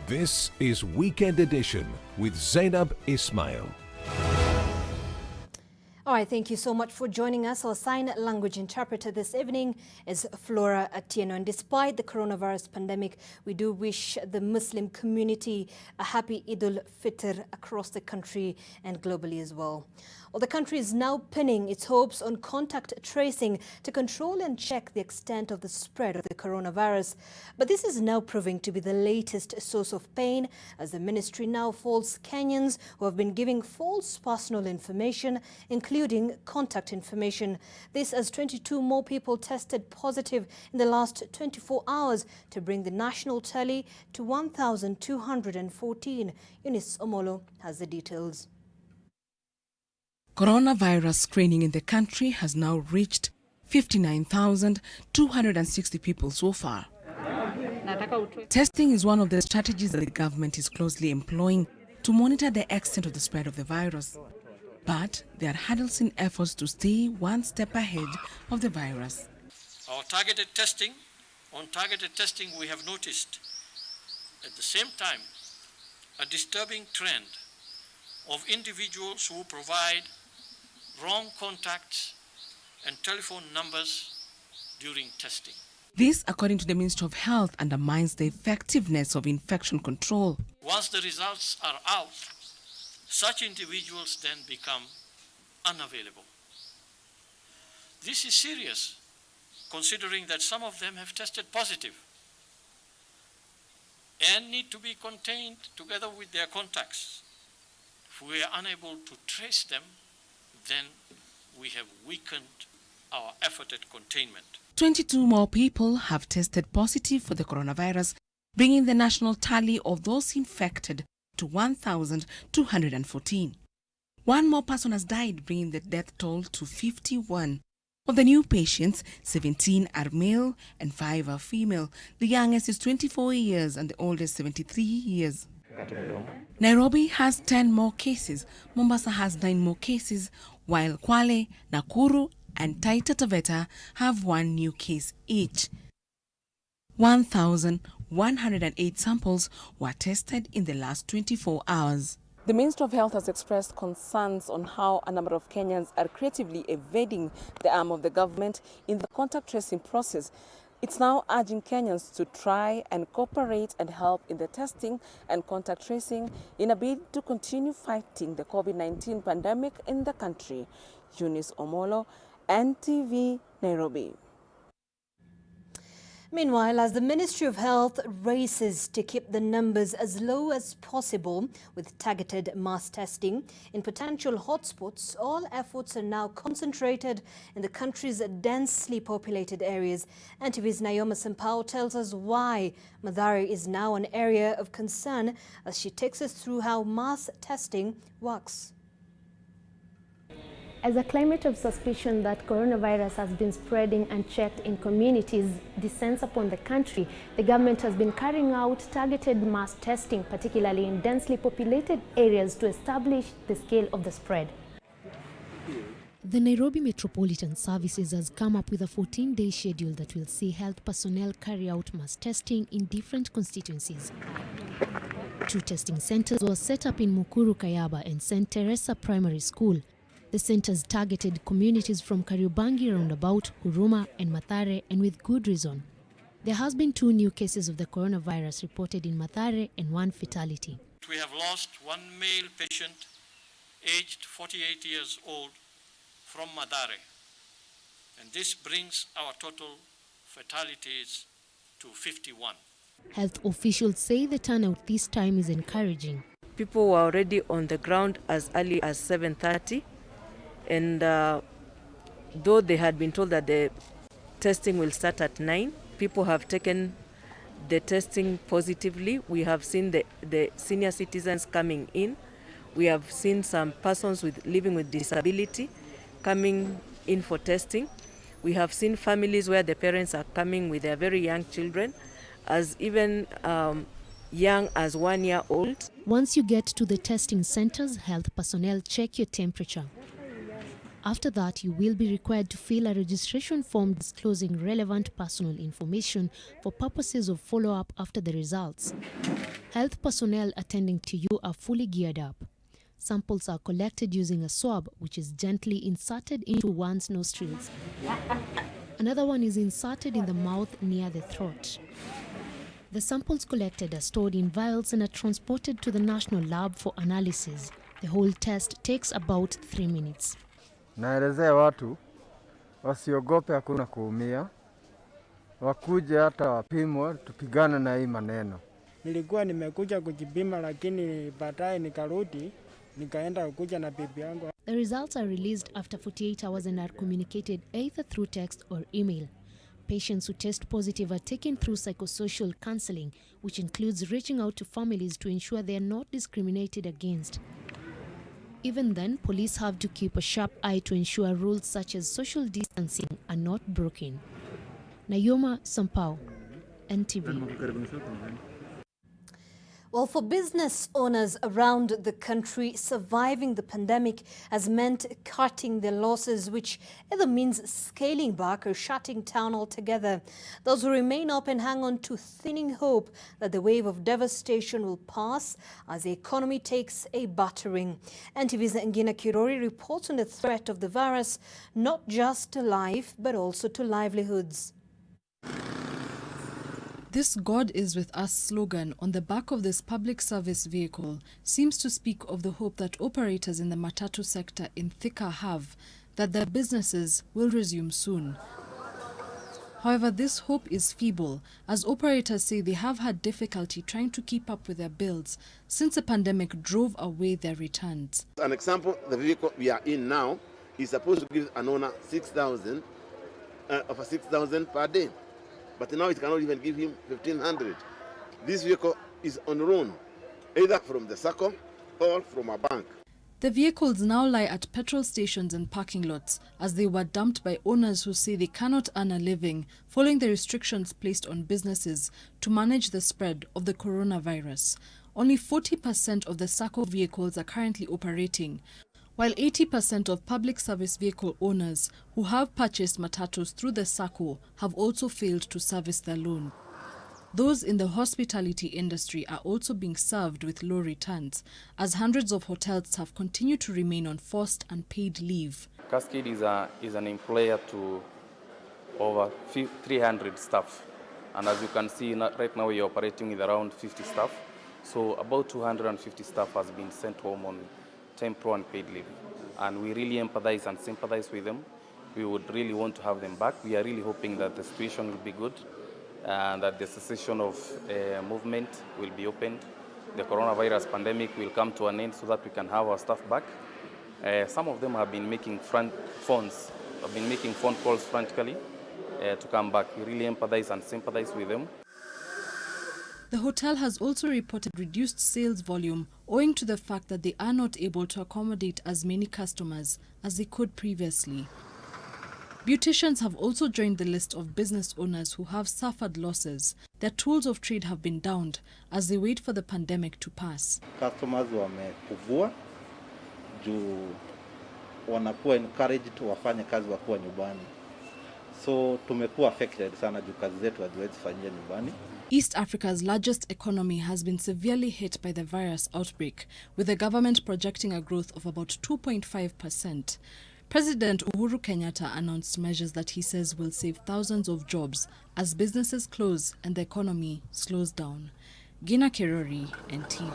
This is Weekend Edition with Zainab Ismail. All right, thank you so much for joining us. Our sign language interpreter this evening is Flora Atieno. And despite the coronavirus pandemic, we do wish the Muslim community a happy Eid al-Fitr across the country and globally as well. Well, the country is now pinning its hopes on contact tracing to control and check the extent of the spread of the coronavirus. But this is now proving to be the latest source of pain, as the ministry now faults Kenyans who have been giving false personal information, including contact information. This as 22 more people tested positive in the last 24 hours to bring the national tally to 1,214. Eunice Omolo has the details. Coronavirus screening in the country has now reached 59,260 people so far. Testing is one of the strategies that the government is closely employing to monitor the extent of the spread of the virus. But there are hurdles in efforts to stay one step ahead of the virus. On targeted testing, we have noticed at the same time a disturbing trend of individuals who provide wrong contacts and telephone numbers during testing. This, according to the Ministry of Health, undermines the effectiveness of infection control. Once the results are out, such individuals then become unavailable. This is serious, considering that some of them have tested positive and need to be contained together with their contacts. If we are unable to trace them, then we have weakened our effort at containment. 22 more people have tested positive for the coronavirus, bringing the national tally of those infected to 1,214. One more person has died, bringing the death toll to 51. Of the new patients, 17 are male and 5 are female. The youngest is 24 years and the oldest 73 years. Nairobi has 10 more cases. Mombasa has 9 more cases, while Kwale, Nakuru and Taita Taveta have 1 new case each. 1,108 samples were tested in the last 24 hours. The Ministry of Health has expressed concerns on how a number of Kenyans are creatively evading the arm of the government in the contact tracing process. It's now urging Kenyans to try and cooperate and help in the testing and contact tracing in a bid to continue fighting the COVID-19 pandemic in the country. Eunice Omolo, NTV, Nairobi. Meanwhile, as the Ministry of Health races to keep the numbers as low as possible with targeted mass testing in potential hotspots, all efforts are now concentrated in the country's densely populated areas. NTV's Naoma Sampao tells us why Mathare is now an area of concern as she takes us through how mass testing works. As a climate of suspicion that coronavirus has been spreading unchecked in communities descends upon the country, the government has been carrying out targeted mass testing, particularly in densely populated areas, to establish the scale of the spread. The Nairobi Metropolitan Services has come up with a 14-day schedule that will see health personnel carry out mass testing in different constituencies. 2 testing centers were set up in Mukuru Kayaba and St. Teresa Primary School. The centers targeted communities from Kariobangi roundabout, Huruma and Mathare, and with good reason. There has been 2 new cases of the coronavirus reported in Mathare and 1 fatality. We have lost 1 male patient aged 48 years old from Mathare, and this brings our total fatalities to 51. Health officials say the turnout this time is encouraging. People were already on the ground as early as 7:30. And though they had been told that the testing will start at 9, people have taken the testing positively. We have seen the senior citizens coming in. We have seen some persons living with disability coming in for testing. We have seen families where the parents are coming with their very young children, as even young as 1 year old. Once you get to the testing centers, health personnel check your temperature. After that, you will be required to fill a registration form disclosing relevant personal information for purposes of follow-up after the results. Health personnel attending to you are fully geared up. Samples are collected using a swab, which is gently inserted into one's nostrils. Another one is inserted in the mouth near the throat. The samples collected are stored in vials and are transported to the National Lab for analysis. The whole test takes about 3 minutes. Naelezea watu wasiogope, hakuna kuumia, wakuje hata wapimwe, tupigane na hii maneno. Nilikuwa nimekuja kujipima, lakini baadaye nikarudi nikaenda kuja na bibi yangu. The results are released after 48 hours and are communicated either through text or email. Patients who test positive are taken through psychosocial counseling, which includes reaching out to families to ensure they are not discriminated against. Even then, police have to keep a sharp eye to ensure rules such as social distancing are not broken. Nayoma Sampao, NTV. Well, for business owners around the country, surviving the pandemic has meant cutting their losses, which either means scaling back or shutting down altogether. Those who remain open hang on to thinning hope that the wave of devastation will pass as the economy takes a battering. NTV's Ngina Kirori reports on the threat of the virus, not just to life, but also to livelihoods. This God is with us slogan on the back of this public service vehicle seems to speak of the hope that operators in the matatu sector in Thika have that their businesses will resume soon. However, this hope is feeble, as operators say they have had difficulty trying to keep up with their bills since the pandemic drove away their returns. An example, the vehicle we are in now is supposed to give an owner 6,000 per day. But now it cannot even give him 1,500. This vehicle is on loan, either from the SACCO or from a bank. The vehicles now lie at petrol stations and parking lots as they were dumped by owners who say they cannot earn a living following the restrictions placed on businesses to manage the spread of the coronavirus. Only 40% of the SACCO vehicles are currently operating, while 80% of public service vehicle owners who have purchased matatus through the SACCO have also failed to service their loan. Those in the hospitality industry are also being served with low returns, as hundreds of hotels have continued to remain on forced unpaid leave. Cascade is an employer to over 300 staff. And as you can see, right now we are operating with around 50 staff. So about 250 staff has been sent home on temporary unpaid leave, and we really empathize and sympathize with them. We would really want to have them back. We are really hoping that the situation will be good and that the cessation of movement will be opened. The coronavirus pandemic will come to an end so that we can have our staff back. Some of them have been making phone calls frantically to come back. We really empathize and sympathize with them. The hotel has also reported reduced sales volume owing to the fact that they are not able to accommodate as many customers as they could previously. Beauticians have also joined the list of business owners who have suffered losses. Their tools of trade have been downed as they wait for the pandemic to pass. Customers wamepungua juu wanakuwa encouraged wafanye kazi wakuwa nyumbani. So tumekuwa affected sana juu kazi zetu haziwezi fanyia nyumbani. East Africa's largest economy has been severely hit by the virus outbreak, with the government projecting a growth of about 2.5%. President Uhuru Kenyatta announced measures that he says will save thousands of jobs as businesses close and the economy slows down. Gina Kirori, NTV.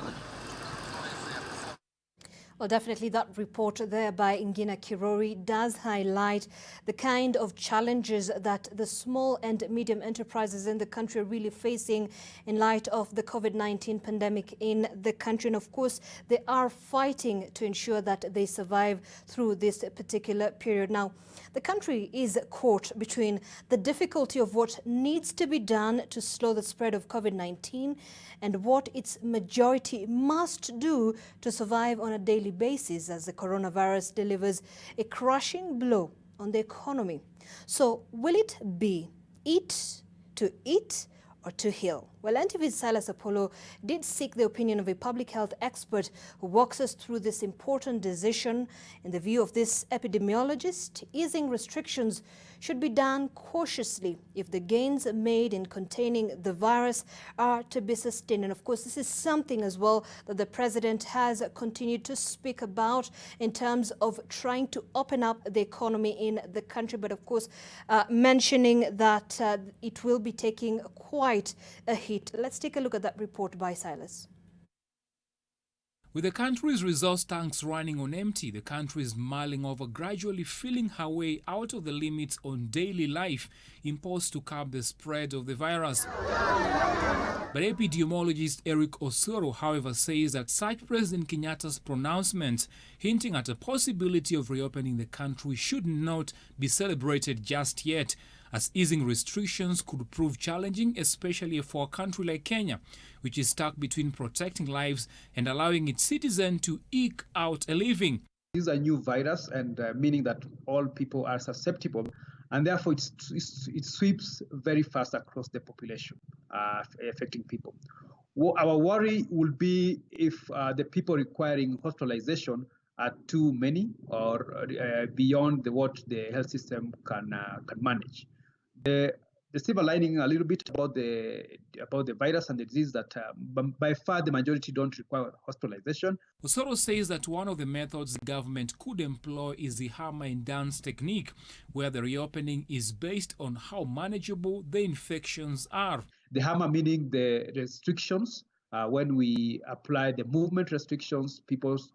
Well, definitely that report there by Ngina Kirori does highlight the kind of challenges that the small and medium enterprises in the country are really facing in light of the COVID-19 pandemic in the country. And of course, they are fighting to ensure that they survive through this particular period. Now, the country is caught between the difficulty of what needs to be done to slow the spread of COVID-19 and what its majority must do to survive on a daily basis as the coronavirus delivers a crushing blow on the economy. So will it be eat to eat or to heal? Well, NTV's Silas Apollo did seek the opinion of a public health expert who walks us through this important decision. In the view of this epidemiologist, easing restrictions should be done cautiously if the gains made in containing the virus are to be sustained. And of course, this is something as well that the president has continued to speak about in terms of trying to open up the economy in the country. But of course, mentioning that it will be taking quite a hit. Let's take a look at that report by Silas. With the country's resource tanks running on empty, the country is mulling over gradually filling her way out of the limits on daily life imposed to curb the spread of the virus. But epidemiologist Eric Osoro, however, says that such President Kenyatta's pronouncement hinting at a possibility of reopening the country should not be celebrated just yet, as easing restrictions could prove challenging, especially for a country like Kenya, which is stuck between protecting lives and allowing its citizens to eke out a living. This is a new virus, and meaning that all people are susceptible, and therefore it sweeps very fast across the population, affecting people. Our worry will be if the people requiring hospitalization are too many or beyond what the health system can manage. The silver lining a little bit about the virus and the disease that by far the majority don't require hospitalization. Osoro says that one of the methods the government could employ is the hammer and dance technique, where the reopening is based on how manageable the infections are. The hammer meaning the restrictions, when we apply the movement restrictions, people's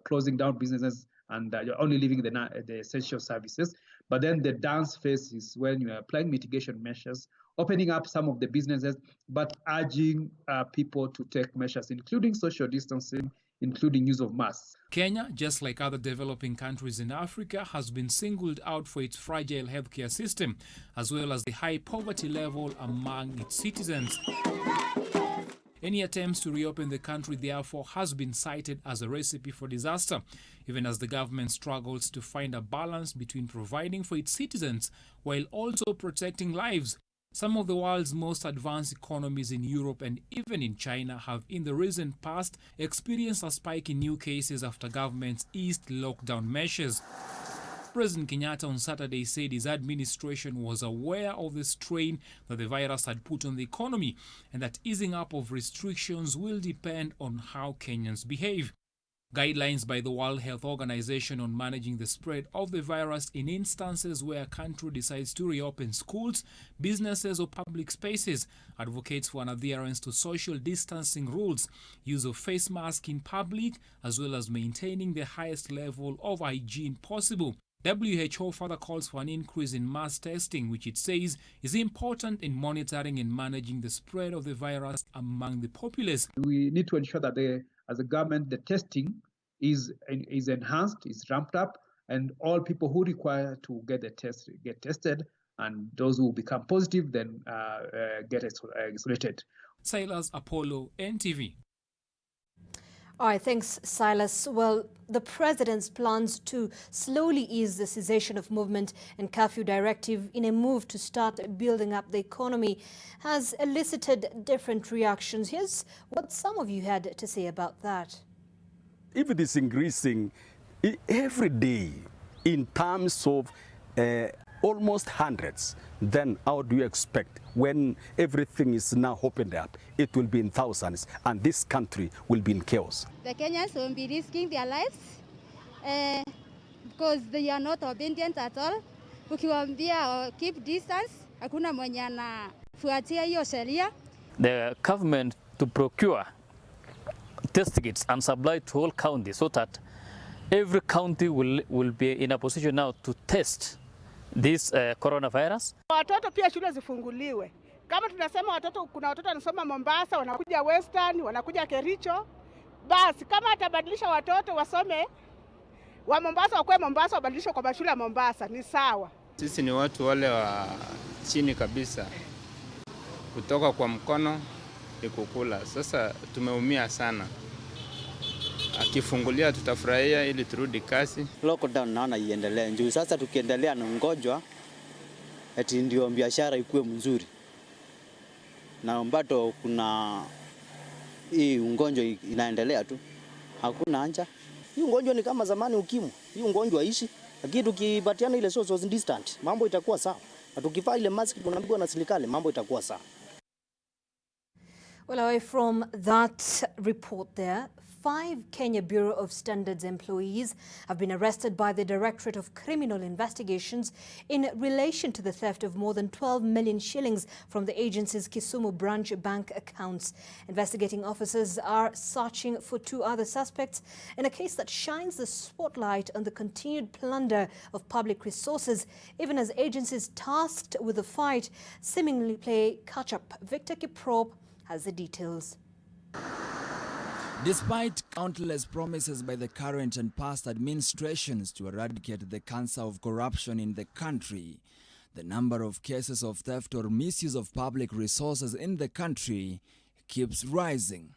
closing down businesses and only leaving the essential services. But then the dance phase is when you are applying mitigation measures, opening up some of the businesses, but urging people to take measures, including social distancing, including use of masks. Kenya, just like other developing countries in Africa, has been singled out for its fragile healthcare system, as well as the high poverty level among its citizens. Any attempts to reopen the country, therefore, has been cited as a recipe for disaster, even as the government struggles to find a balance between providing for its citizens while also protecting lives. Some of the world's most advanced economies in Europe and even in China have in the recent past experienced a spike in new cases after governments eased lockdown measures. President Kenyatta on Saturday said his administration was aware of the strain that the virus had put on the economy and that easing up of restrictions will depend on how Kenyans behave. Guidelines by the World Health Organization on managing the spread of the virus in instances where a country decides to reopen schools, businesses or public spaces advocates for an adherence to social distancing rules, use of face masks in public, as well as maintaining the highest level of hygiene possible. WHO further calls for an increase in mass testing, which it says is important in monitoring and managing the spread of the virus among the populace. We need to ensure that as a government, the testing is enhanced, is ramped up, and all people who require to get the test get tested, and those who become positive then get isolated. Silas Apollo, NTV. All right, thanks, Silas. Well, the president's plans to slowly ease the cessation of movement and curfew directive in a move to start building up the economy has elicited different reactions. Here's what some of you had to say about that. If it is increasing every day in terms of almost hundreds, then how do you expect when everything is now opened up, it will be in thousands and this country will be in chaos? The Kenyans will be risking their lives because they are not obedient at all. Ukiwaambia keep distance, hakuna mwenye anafuatia hiyo sheria. The government to procure test kits and supply to all counties so that every county will be in a position now to test this coronavirus. Watoto pia shule zifunguliwe. Kama tunasema watoto, kuna watoto wanasoma Mombasa, wanakuja Western, wanakuja Kericho. Basi kama atabadilisha watoto wasome wa Mombasa, wakwe Mombasa, wabadilishe kwa mashule ya Mombasa, ni sawa. Sisi ni watu wale wa chini kabisa. Kutoka kwa mkono ikukula. Sasa tumeumia sana. Akifungulia tutafurahia ili turudi kasi. Lockdown naona iendelee. Njoo sasa tukiendelea na ngojwa eti ndio biashara ikuwe mzuri. na bado kuna hii ugonjwa inaendelea tu, hakuna anja. Hii ugonjwa ni kama zamani ukimwi, hii ugonjwa ishi, lakini tukipatiana ile social distance mambo itakuwa sawa, na tukivaa ile mask tunapigwa na serikali mambo itakuwa sawa. Well, away from that report there, 5 Kenya Bureau of Standards employees have been arrested by the Directorate of Criminal Investigations in relation to the theft of more than 12 million shillings from the agency's Kisumu branch bank accounts. Investigating officers are searching for 2 other suspects in a case that shines the spotlight on the continued plunder of public resources, even as agencies tasked with the fight seemingly play catch-up. Victor Kiprop has the details. Despite countless promises by the current and past administrations to eradicate the cancer of corruption in the country, the number of cases of theft or misuse of public resources in the country keeps rising.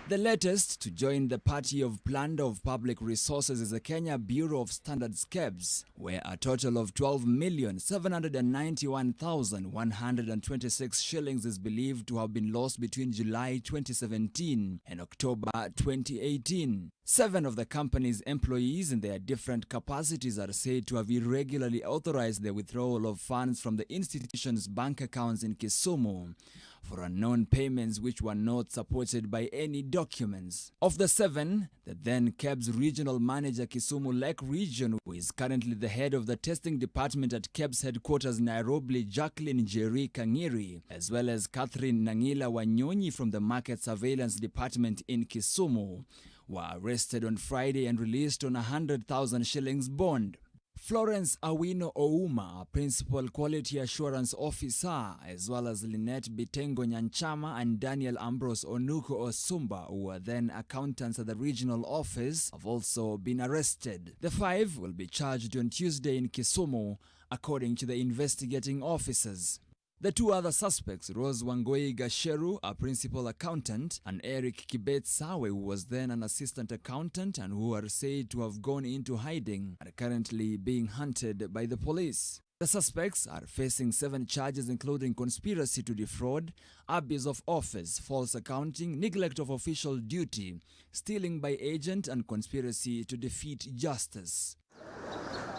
The latest to join the party of plunder of public resources is the Kenya Bureau of Standards KEBS, where a total of 12,791,126 shillings is believed to have been lost between July 2017 and October 2018. 7 of the company's employees in their different capacities are said to have irregularly authorized the withdrawal of funds from the institution's bank accounts in Kisumu for unknown payments which were not supported by any documents. Of the 7, the then KEBS regional manager Kisumu Lake Region, who is currently the head of the testing department at KEBS headquarters Nairobi, Jacqueline Njeri Kangiri, as well as Catherine Nangila Wanyonyi from the market surveillance department in Kisumu, were arrested on Friday and released on 100,000 shillings bond. Florence Awino Ouma, a Principal Quality Assurance Officer, as well as Lynette Bitengo Nyanchama and Daniel Ambrose Onuko Osumba, who were then accountants at the regional office, have also been arrested. The 5 will be charged on Tuesday in Kisumu, according to the investigating officers. The 2 other suspects, Rose Wangoi Gasheru, a principal accountant, and Eric Kibet Sawe, who was then an assistant accountant and who are said to have gone into hiding, are currently being hunted by the police. The suspects are facing 7 charges including conspiracy to defraud, abuse of office, false accounting, neglect of official duty, stealing by agent, and conspiracy to defeat justice.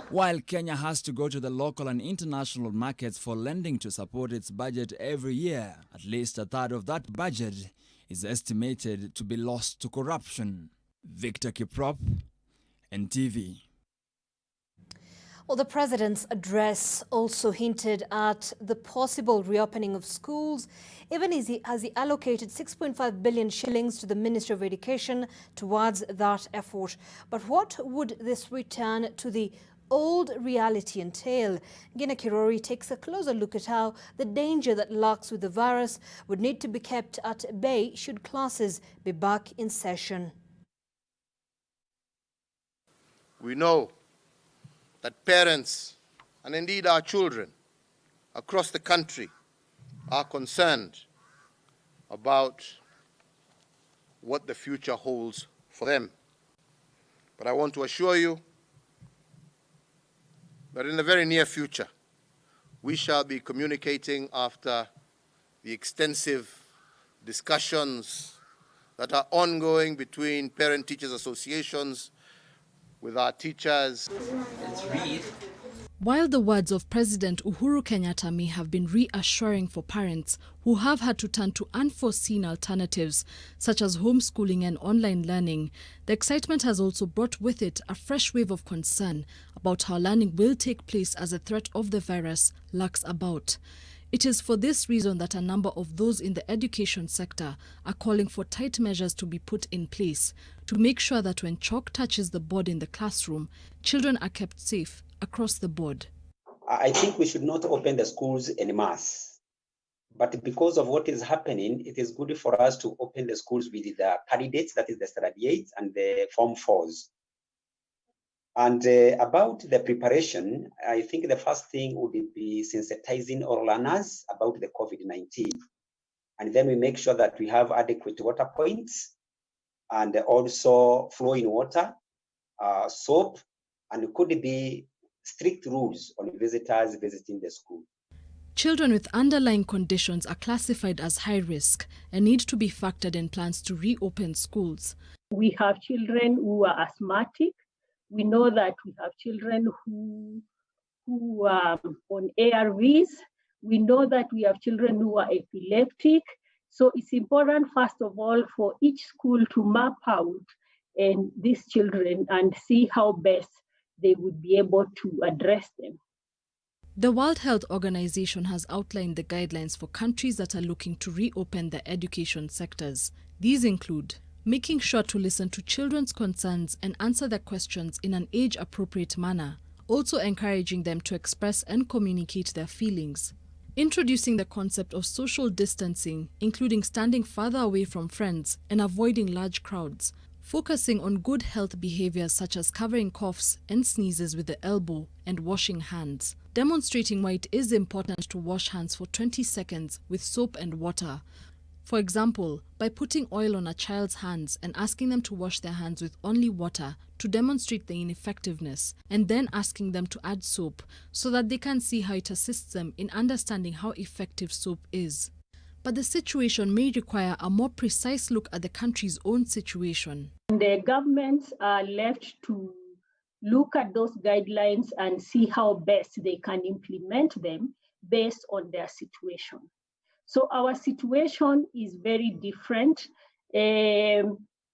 While Kenya has to go to the local and international markets for lending to support its budget every year, at least a third of that budget is estimated to be lost to corruption. Victor Kiprop, NTV. Well, the president's address also hinted at the possible reopening of schools, even as he allocated 6.5 billion shillings to the Ministry of Education towards that effort. But what would this return to the old reality entail? Gina Kirori takes a closer look at how the danger that lurks with the virus would need to be kept at bay should classes be back in session. We know that parents and indeed our children across the country are concerned about what the future holds for them. But I want to assure you that in the very near future, we shall be communicating after the extensive discussions that are ongoing between parent-teachers associations with our teachers. While the words of President Uhuru Kenyatta may have been reassuring for parents who have had to turn to unforeseen alternatives such as homeschooling and online learning, the excitement has also brought with it a fresh wave of concern about how learning will take place as the threat of the virus lurks about. It is for this reason that a number of those in the education sector are calling for tight measures to be put in place to make sure that when chalk touches the board in the classroom, children are kept safe across the board. I think we should not open the schools en masse, but because of what is happening, it is good for us to open the schools with the candidates, that is the standard 8 and the form 4s. And about the preparation, I think the first thing would be sensitizing our learners about the COVID-19. And then we make sure that we have adequate water points and also flowing water, soap, and could be strict rules on visitors visiting the school. Children with underlying conditions are classified as high risk and need to be factored in plans to reopen schools. We have children who are asthmatic. We know that we have children who are on ARVs. We know that we have children who are epileptic. So it's important, first of all, for each school to map out these children and see how best they would be able to address them. The World Health Organization has outlined the guidelines for countries that are looking to reopen their education sectors. These include making sure to listen to children's concerns and answer their questions in an age-appropriate manner, also encouraging them to express and communicate their feelings. Introducing the concept of social distancing, including standing further away from friends and avoiding large crowds. Focusing on good health behaviors such as covering coughs and sneezes with the elbow and washing hands. Demonstrating why it is important to wash hands for 20 seconds with soap and water. For example, by putting oil on a child's hands and asking them to wash their hands with only water to demonstrate the ineffectiveness, and then asking them to add soap so that they can see how it assists them in understanding how effective soap is. But the situation may require a more precise look at the country's own situation. The governments are left to look at those guidelines and see how best they can implement them based on their situation. So our situation is very different.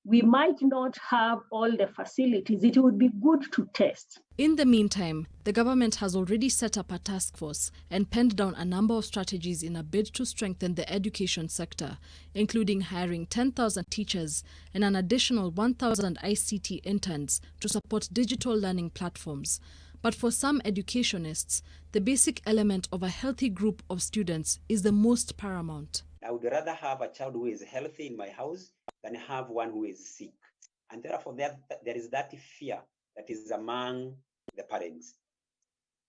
We might not have all the facilities. It would be good to test. In the meantime, the government has already set up a task force and penned down a number of strategies in a bid to strengthen the education sector, including hiring 10,000 teachers and an additional 1,000 ICT interns to support digital learning platforms. But for some educationists, the basic element of a healthy group of students is the most paramount. I would rather have a child who is healthy in my house than have one who is sick. And therefore, there is that fear that is among the parents.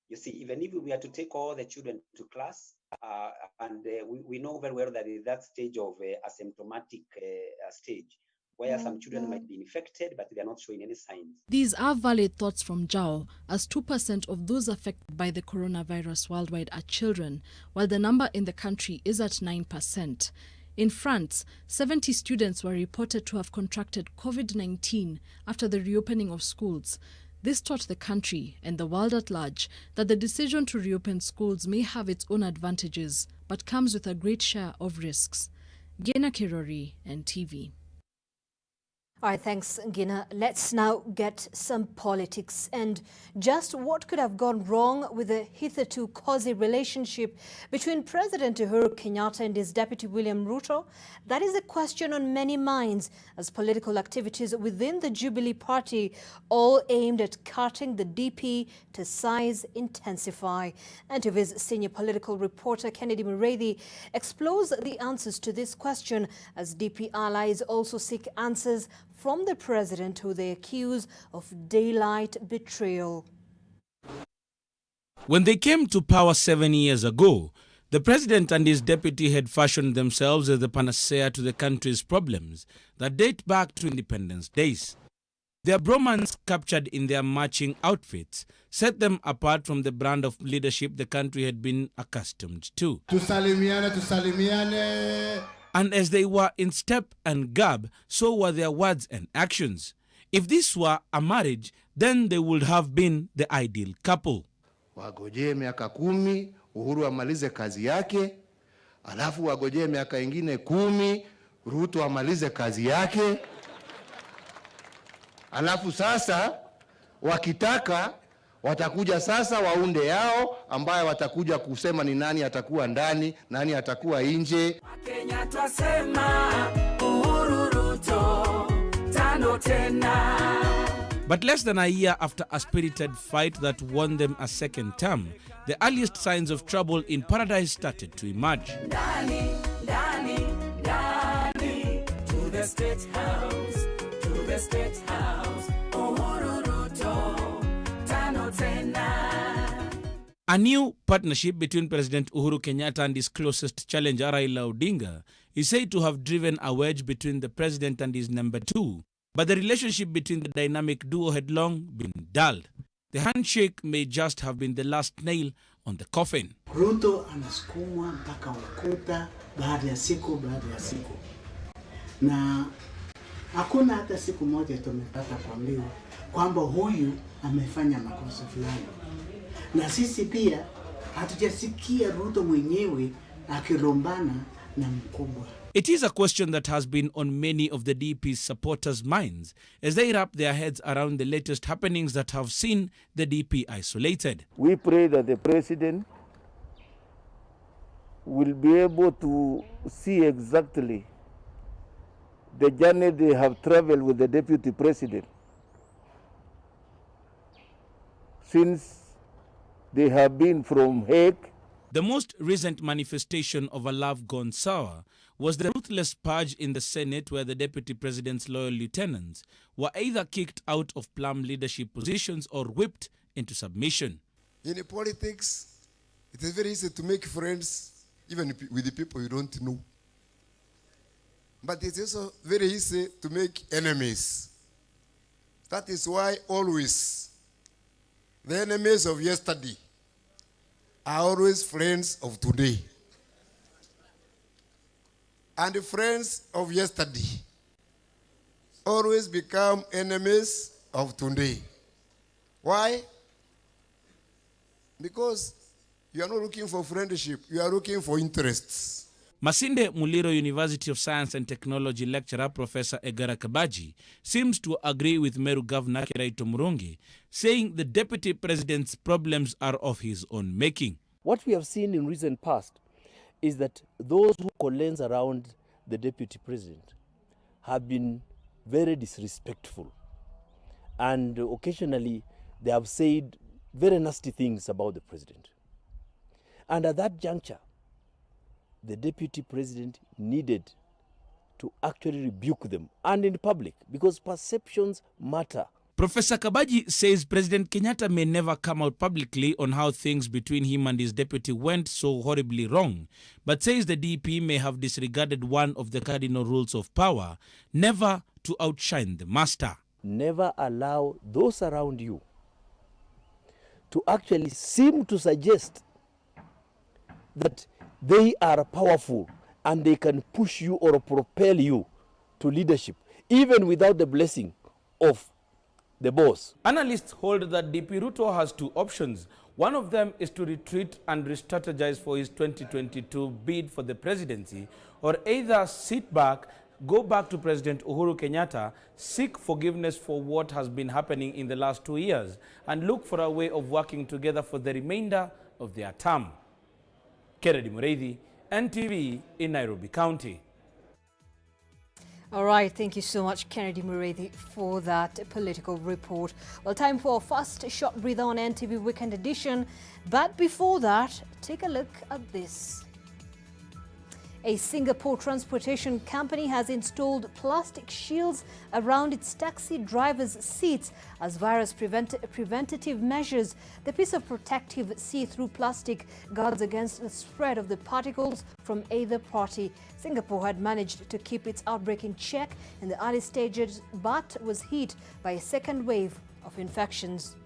You see, even if we are to take all the children to class, we know very well that is that stage of asymptomatic stage, where some children might be infected, but they are not showing any signs. These are valid thoughts from Zhao, as 2% of those affected by the coronavirus worldwide are children, while the number in the country is at 9%. In France, 70 students were reported to have contracted COVID-19 after the reopening of schools. This taught the country and the world at large that the decision to reopen schools may have its own advantages, but comes with a great share of risks. Gina Kirori, NTV. All right, thanks, Gina. Let's now get some politics and just what could have gone wrong with the hitherto cozy relationship between President Uhuru Kenyatta and his deputy William Ruto. That is a question on many minds as political activities within the Jubilee party, all aimed at cutting the DP to size, intensify. NTV's senior political reporter Kennedy Mureithi explores the answers to this question as DP allies also seek answers from the president, who they accuse of daylight betrayal. When they came to power 7 years ago, the president and his deputy had fashioned themselves as the panacea to the country's problems that date back to independence days. Their bromance, captured in their matching outfits, set them apart from the brand of leadership the country had been accustomed to. Tusalimiane, tusalimiane. And as they were in step and garb, so were their words and actions. If this were a marriage, then they would have been the ideal couple. Wagojee miaka 10, Uhuru amalize kazi yake, alafu wagojee miaka ingine 10, Ruto amalize kazi yake. Alafu sasa wakitaka watakuja sasa waunde yao ambaye watakuja kusema ni nani atakuwa ndani, nani atakuwa nje. Kenya twasema Uhuru Ruto tano tena. But less than a year after a spirited fight that won them a second term, the earliest signs of trouble in paradise started to emerge. Dani, to the State House, to the State House. Uhuru Ruto tano tena. A new partnership between President Uhuru Kenyatta and his closest challenger Raila Odinga is said to have driven a wedge between the president and his number two. But the relationship between the dynamic duo had long been dulled. The handshake may just have been the last nail on the coffin. Ruto anasukumwa mpaka ukuta baada ya siku, na hakuna hata siku moja tumepata kuambiwa kwamba huyu amefanya makosa fulani, na sisi pia hatujasikia Ruto mwenyewe akilombana na mkubwa. It is a question that has been on many of the DP's supporters' minds as they wrap their heads around the latest happenings that have seen the DP isolated. We pray that the president will be able to see exactly the journey they have traveled with the deputy president since they have been from Hague. The most recent manifestation of a love gone sour was the ruthless purge in the Senate, where the deputy president's loyal lieutenants were either kicked out of plum leadership positions or whipped into submission. In politics, it is very easy to make friends even with the people you don't know. But it's also very easy to make enemies. That is why always the enemies of yesterday are always friends of today. And the friends of yesterday always become enemies of today. Why? Because you are not looking for friendship, you are looking for interests. Masinde Muliro University of Science and Technology lecturer Professor Egara Kabaji seems to agree with Meru Governor Kiraito Murungi, saying the deputy president's problems are of his own making. What we have seen in recent past is that those who coalesce around the deputy president have been very disrespectful, and occasionally they have said very nasty things about the president. And at that juncture, the deputy president needed to actually rebuke them, and in public, because perceptions matter. Professor Kabaji says President Kenyatta may never come out publicly on how things between him and his deputy went so horribly wrong, but says the DP may have disregarded one of the cardinal rules of power, never to outshine the master. Never allow those around you to actually seem to suggest that they are powerful and they can push you or propel you to leadership, even without the blessing of the boss. Analysts hold that DP Ruto has two options. One of them is to retreat and re-strategize for his 2022 bid for the presidency, or either sit back, go back to President Uhuru Kenyatta, seek forgiveness for what has been happening in the last 2 years, and look for a way of working together for the remainder of their term. Kennedy Mureithi, NTV in Nairobi County. All right, thank you so much, Kennedy Mureithi, for that political report. Well, time for our first short breather on NTV Weekend Edition. But before that, take a look at this. A Singapore transportation company has installed plastic shields around its taxi drivers' seats as virus preventative measures. The piece of protective see-through plastic guards against the spread of the particles from either party. Singapore had managed to keep its outbreak in check in the early stages, but was hit by a second wave of infections.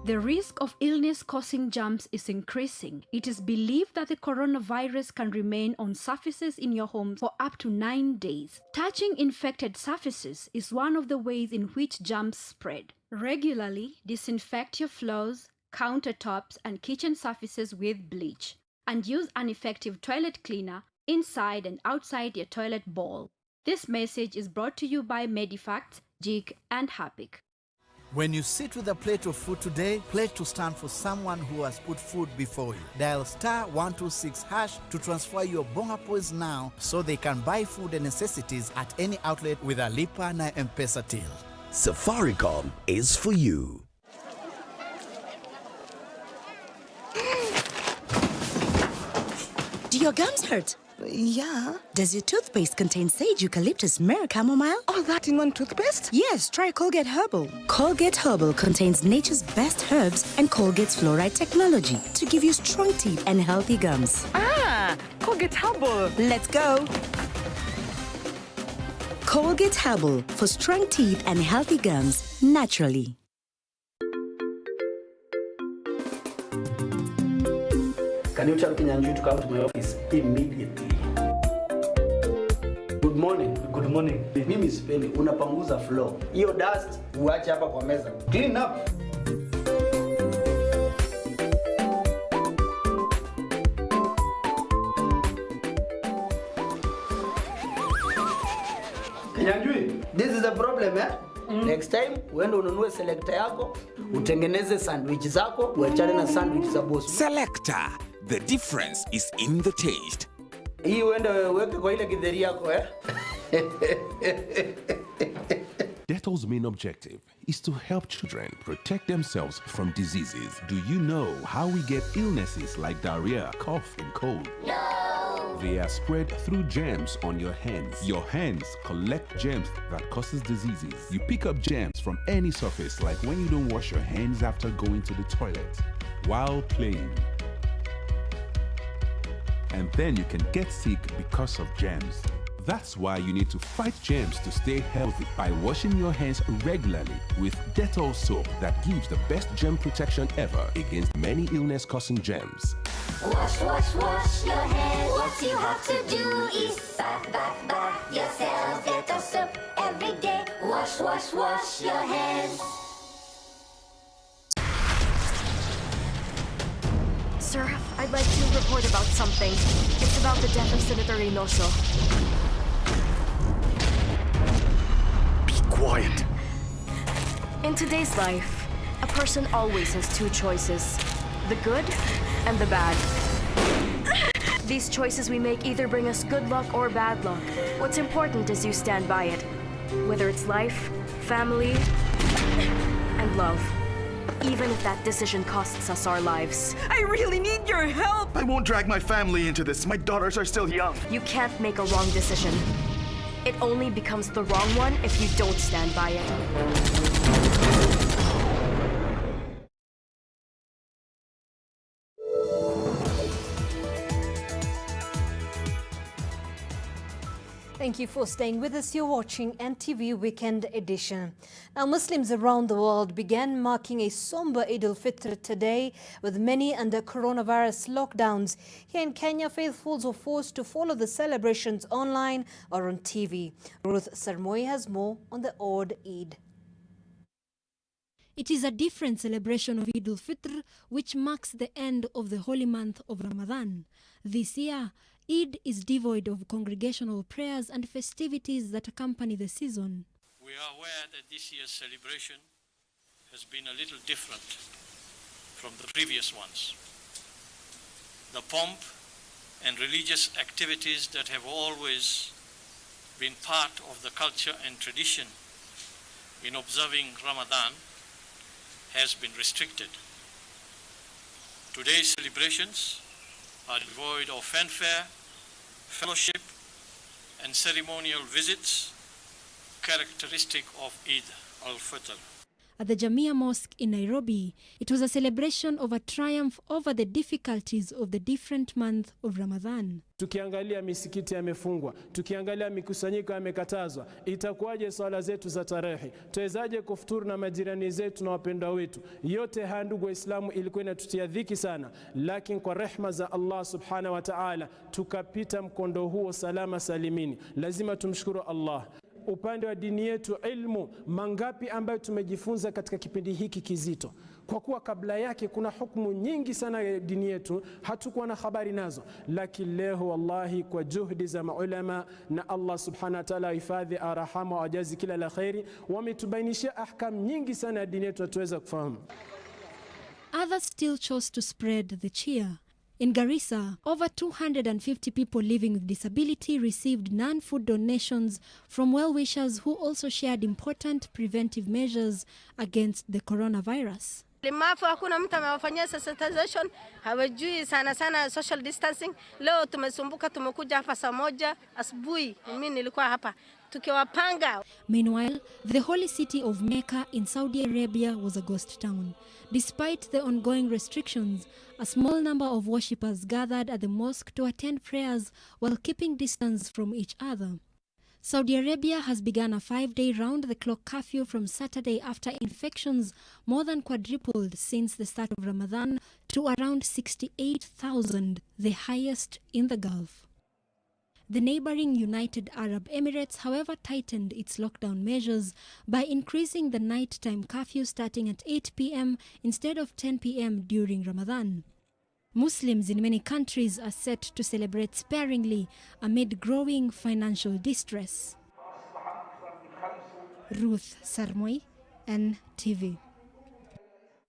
The risk of illness causing germs is increasing. It is believed that the coronavirus can remain on surfaces in your home for up to 9 days. Touching infected surfaces is one of the ways in which germs spread. Regularly disinfect your floors, countertops, and kitchen surfaces with bleach, and use an effective toilet cleaner inside and outside your toilet bowl. This message is brought to you by Medifacts, JIG, and Harpic. When you sit with a plate of food today, pledge to stand for someone who has put food before you. Dial *126# to transfer your bonga points now so they can buy food and necessities at any outlet with a Lipa na M-Pesa till. Safaricom is for you. Do your gums hurt? Yeah. Does your toothpaste contain sage, eucalyptus, myrrh, chamomile? All that in one toothpaste? Yes, try Colgate Herbal. Colgate Herbal contains nature's best herbs and Colgate's fluoride technology to give you strong teeth and healthy gums. Ah, Colgate Herbal. Let's go. Colgate Herbal for strong teeth and healthy gums naturally. Can you tell Kinyanjui to come to my office immediately? Good morning. Good morning. Mimi sipendi unapanguza floor. Hiyo dust uache hapa kwa meza. Clean up. Kinyanjui, this is a problem, eh? Next time uende ununue selector yako, utengeneze sandwich zako, uachane na sandwich za boss. Selector. The difference is in the taste. Hii uende weke kwa ile githeri yako, eh? Dettol's main objective is to help children protect themselves from diseases. Do you know how we get illnesses like diarrhea, cough, and cold? No! They are spread through germs on your hands. Your hands collect germs that causes diseases. You pick up germs from any surface, like when you don't wash your hands after going to the toilet, while playing. And then you can get sick because of germs. That's why you need to fight germs to stay healthy by washing your hands regularly with Dettol soap that gives the best germ protection ever against many illness-causing germs. Wash, wash, wash your hands. What you have to do is bath, bath, bath yourself. Dettol soap every day. Wash, wash, wash your hands. Sir, I'd like to report about something. It's about the death of Senator Reynoso. Be quiet. In today's life, a person always has two choices, the good and the bad. These choices we make either bring us good luck or bad luck. What's important is you stand by it, whether it's life, family, and love. Even if that decision costs us our lives. I really need your help. I won't drag my family into this. My daughters are still young. You can't make a wrong decision. It only becomes the wrong one if you don't stand by it. Thank you for staying with us. You're watching NTV Weekend Edition. Now, Muslims around the world began marking a somber Eid al-Fitr today with many under coronavirus lockdowns. Here in Kenya, faithfuls were forced to follow the celebrations online or on TV. Ruth Sarmoi has more on the odd Eid. It is a different celebration of Eid al-Fitr, which marks the end of the holy month of Ramadan. This year, Eid is devoid of congregational prayers and festivities that accompany the season. We are aware that this year's celebration has been a little different from the previous ones. The pomp and religious activities that have always been part of the culture and tradition in observing Ramadan has been restricted. Today's celebrations are devoid of fanfare, fellowship, and ceremonial visits characteristic of Eid al-Fitr. At the Jamia Mosque in Nairobi, it was a celebration of a triumph over the difficulties of the different month of Ramadan. Tukiangalia misikiti yamefungwa, tukiangalia mikusanyiko yamekatazwa, itakuwaje swala zetu za tarehe? Tuwezaje kufuturu na majirani zetu na wapendwa wetu? Yote haya ndugu Waislamu ilikuwa inatutia dhiki sana, lakini kwa rehma za Allah subhanahu wa ta'ala tukapita mkondo huo salama salimini. Lazima tumshukuru Allah. Upande wa dini yetu, ilmu mangapi ambayo tumejifunza katika kipindi hiki kizito, kwa kuwa kabla yake kuna hukumu nyingi sana ya dini yetu hatukuwa na habari nazo, lakini leo wallahi kwa juhudi za maulama na Allah subhanahu wa ta'ala hifadhi arhamu wa ajazi kila la khairi, wametubainishia ahkam nyingi sana ya dini yetu tuweza kufahamu. Others still chose to spread the cheer. In Garissa, over 250 people living with disability received non-food donations from well-wishers who also shared important preventive measures against the coronavirus. Limafu hakuna mtu amewafanyia sensitization, hawajui sana social distancing. Leo tumesumbuka, tumekuja hapa saa 1 asubuhi. Mimi nilikuwa hapa tukiwapanga. Meanwhile, the holy city of Mecca in Saudi Arabia was a ghost town. Despite the ongoing restrictions, a small number of worshippers gathered at the mosque to attend prayers while keeping distance from each other. Saudi Arabia has begun a 5-day round-the-clock curfew from Saturday after infections more than quadrupled since the start of Ramadan to around 68,000, the highest in the Gulf. The neighboring United Arab Emirates, however, tightened its lockdown measures by increasing the nighttime curfew starting at 8 p.m. instead of 10 p.m. during Ramadan. Muslims in many countries are set to celebrate sparingly amid growing financial distress. Ruth Sarmoi, NTV.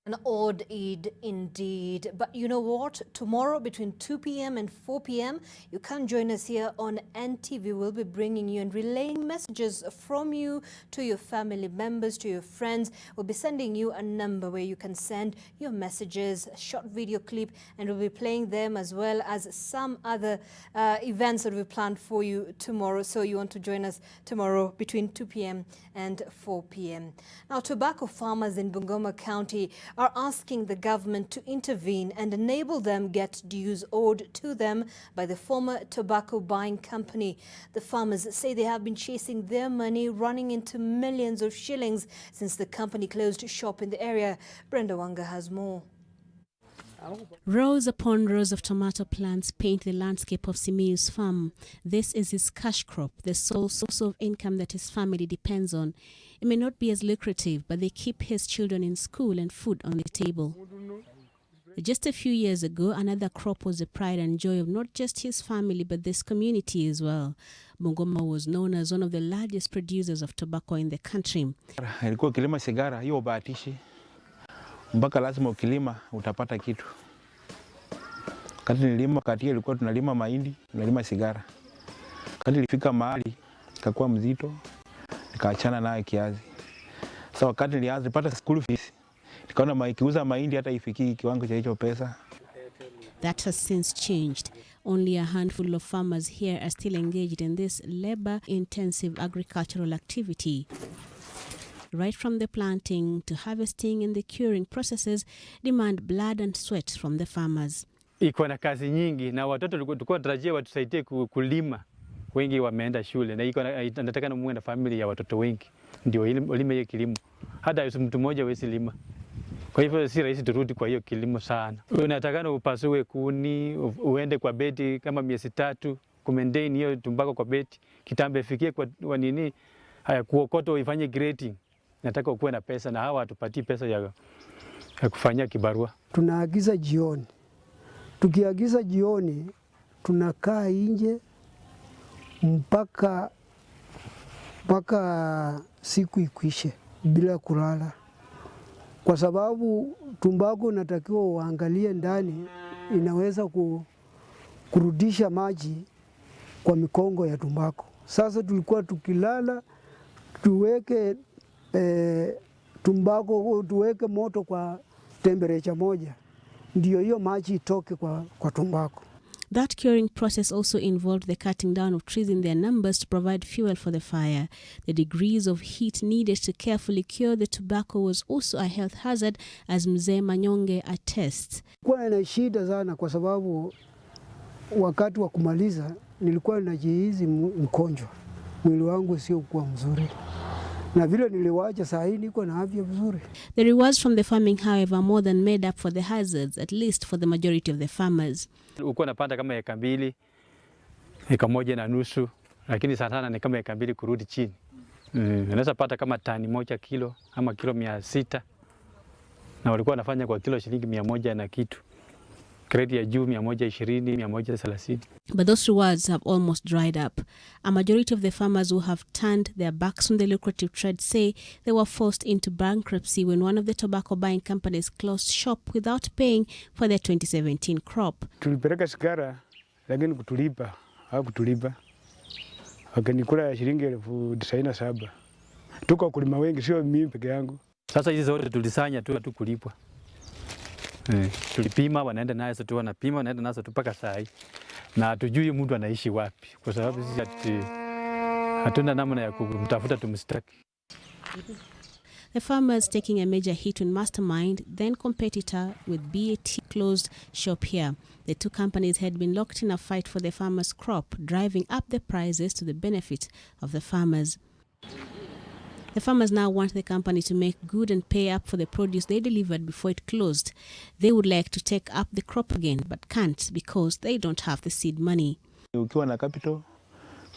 An odd Eid indeed. But you know what? Tomorrow between 2 p.m. and 4 p.m, you can join us here on NTV. We'll be bringing you and relaying messages from you to your family members, to your friends. We'll be sending you a number where you can send your messages, a short video clip, and we'll be playing them as well as some other events that we planned for you tomorrow. So you want to join us tomorrow between 2 p.m. and 4 p.m. Now, tobacco farmers in Bungoma County are asking the government to intervene and enable them get dues owed to them by the former tobacco buying company. The farmers say they have been chasing their money, running into millions of shillings since the company closed shop in the area. Brenda Wanga has more. Rows upon rows of tomato plants paint the landscape of Simiu's farm. This is his cash crop, the sole source of income that his family depends on. It may not be as lucrative, but they keep his children in school and food on the table. Just a few years ago, another crop was the pride and joy of not just his family, but this community as well. Bungoma was known as one of the largest producers of tobacco in the country. Ilikuwa kilima sigara, hiyo bahatishi. Mpaka lazima ukilima utapata kitu. Kati nilima kati ilikuwa tunalima mahindi, tunalima sigara. Kati ilifika mahali ikakuwa mzito, nikaachana nayo kiasi. Sasa wakati nilianza nipata school fees, nikaona ikiuza mahindi hata ifiki kiwango cha hicho pesa. That has since changed. Only a handful of farmers here are still engaged in this labor-intensive agricultural activity. Right from the planting to harvesting and the curing processes demand blood and sweat from the farmers. Iko na kazi nyingi na watoto tulikuwa tunatarajia watusaidie kulima. Wengi wameenda shule na iko nataka na muwe na familia ya watoto wengi ndio ulime hiyo kilimo. Hata mtu mmoja hawezi lima. Kwa hivyo si rahisi turudi kwa hiyo kilimo sana. Unatakana upasue kuni, uende kwa beti kama miezi 3, kumaintain hiyo tumbako kwa beti, kitambe fikie kwa nini haya kuokota uifanye grading. Nataka ukuwe na pesa na hawa hatupatii pesa ya kufanyia kibarua. Tunaagiza jioni. Tukiagiza jioni tunakaa nje mpaka siku ikwishe bila kulala. Kwa sababu tumbako unatakiwa uangalie ndani inaweza kurudisha maji kwa mikongo ya tumbako. Sasa tulikuwa tukilala tuweke tumbako tuweke moto kwa temperature moja ndio hiyo maji itoke kwa tumbako. That curing process also involved the cutting down of trees in their numbers to provide fuel for the fire. The degrees of heat needed to carefully cure the tobacco was also a health hazard, as Mzee Manyonge attests. Kwa na shida sana kwa sababu wakati wa kumaliza nilikuwa najihisi mgonjwa. Mwili wangu sio kuwa mzuri. Na vile niliwacha saa hii niko na afya vizuri. The rewards from the farming, however, more than made up for the hazards, at least for the majority of the farmers. Uko napanda kama eka 2, eka 1.5, lakini sana ni kama eka 2 kurudi chini. Unaweza pata kama tani 1 kilo ama kilo 600. Na walikuwa wanafanya kwa kilo shilingi 100 na kitu. Grade ya juu 120, 130. But those rewards have almost dried up. A majority of the farmers who have turned their backs on the lucrative trade say they were forced into bankruptcy when one of the tobacco buying companies closed shop without paying for their 2017 crop. Tulipeleka sigara lakini kutulipa, hawakutulipa. Wakanikula shilingi 97,000. Tuko kulima wengi sio mimi peke yangu. Sasa hizi zote tulisanya tu kulipwa. Tulipima, wanaenda nazo tu, wanapima, wanaenda nazo tu mpaka saa hii, na hatujui mtu anaishi wapi, kwa sababu sisi hatuna namna ya kumtafuta tumstaki. The farmers taking a major hit when Mastermind, then competitor with BAT, closed shop here. The two companies had been locked in a fight for the farmers' crop, driving up the prices to the benefit of the farmers. The farmers now want the company to make good and pay up for the produce they delivered before it closed. They would like to take up the crop again, but can't because they don't have the seed money. Ukiwa na capital,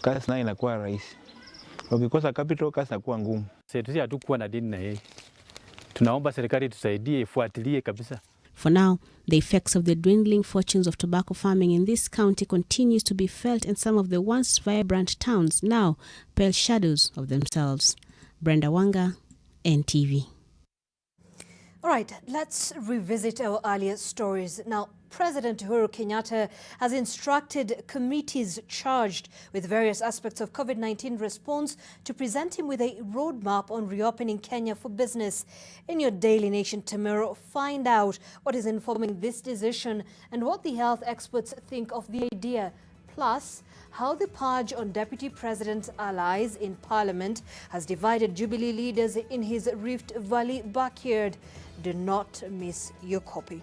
kazi nayo inakuwa rahisi. Ukikosa capital, kazi inakuwa ngumu. Sisi hatukuwa na deni na yeye. Tunaomba serikali tusaidie, ifuatilie kabisa. For now, the effects of the dwindling fortunes of tobacco farming in this county continues to be felt, and some of the once vibrant towns now pale shadows of themselves. Brenda Wanga, NTV. All right, let's revisit our earlier stories. Now, President Uhuru Kenyatta has instructed committees charged with various aspects of COVID-19 response to present him with a roadmap on reopening Kenya for business. In your Daily Nation tomorrow, find out what is informing this decision and what the health experts think of the idea. Plus, how the purge on Deputy President's allies in Parliament has divided Jubilee leaders in his Rift Valley backyard. Do not miss your copy.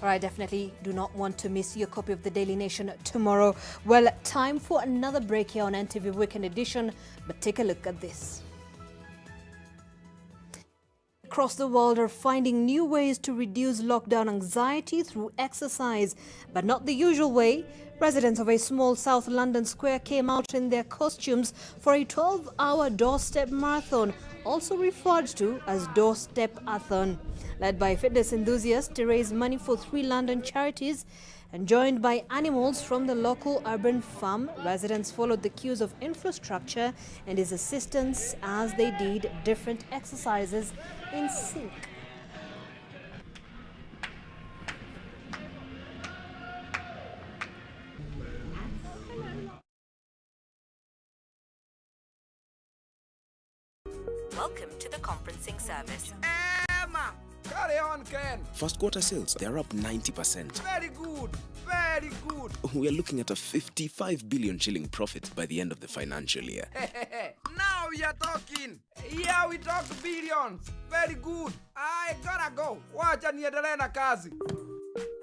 All right, definitely do not want to miss your copy of the Daily Nation tomorrow. Well, time for another break here on NTV Weekend Edition, but take a look at this. Across the world are finding new ways to reduce lockdown anxiety through exercise, but not the usual way. Residents of a small South London square came out in their costumes for a 12-hour doorstep marathon, also referred to as Doorstep-a-thon. Led by fitness enthusiasts to raise money for 3 London charities and joined by animals from the local urban farm, residents followed the cues of infrastructure and his assistance as they did different exercises in sync. Welcome to the conferencing service. Emma! Carry on, Ken. First quarter sales, they're up 90%. Very good. Very good. We are looking at a 55 billion shilling profit by the end of the financial year. Now we are talking. Here we talk billions. Very good. I gotta go. Wacha niendelee na kazi.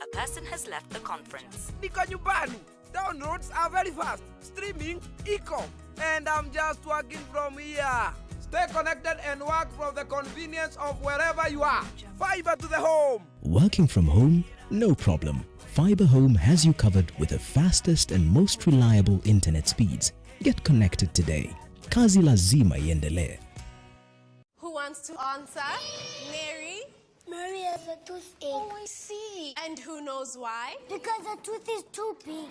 A person has left the conference. Niko nyumbani. Downloads are very fast. Streaming, eco. And I'm just working from here. Stay connected and work from the convenience of wherever you are. Fiber to the home. Working from home? No problem. Fiber Home has you covered with the fastest and most reliable internet speeds. Get connected today. Kazi lazima iendelee. Who wants to answer? Mary? Mary has a toothache. Oh, I see. And who knows why? Because her tooth is too big.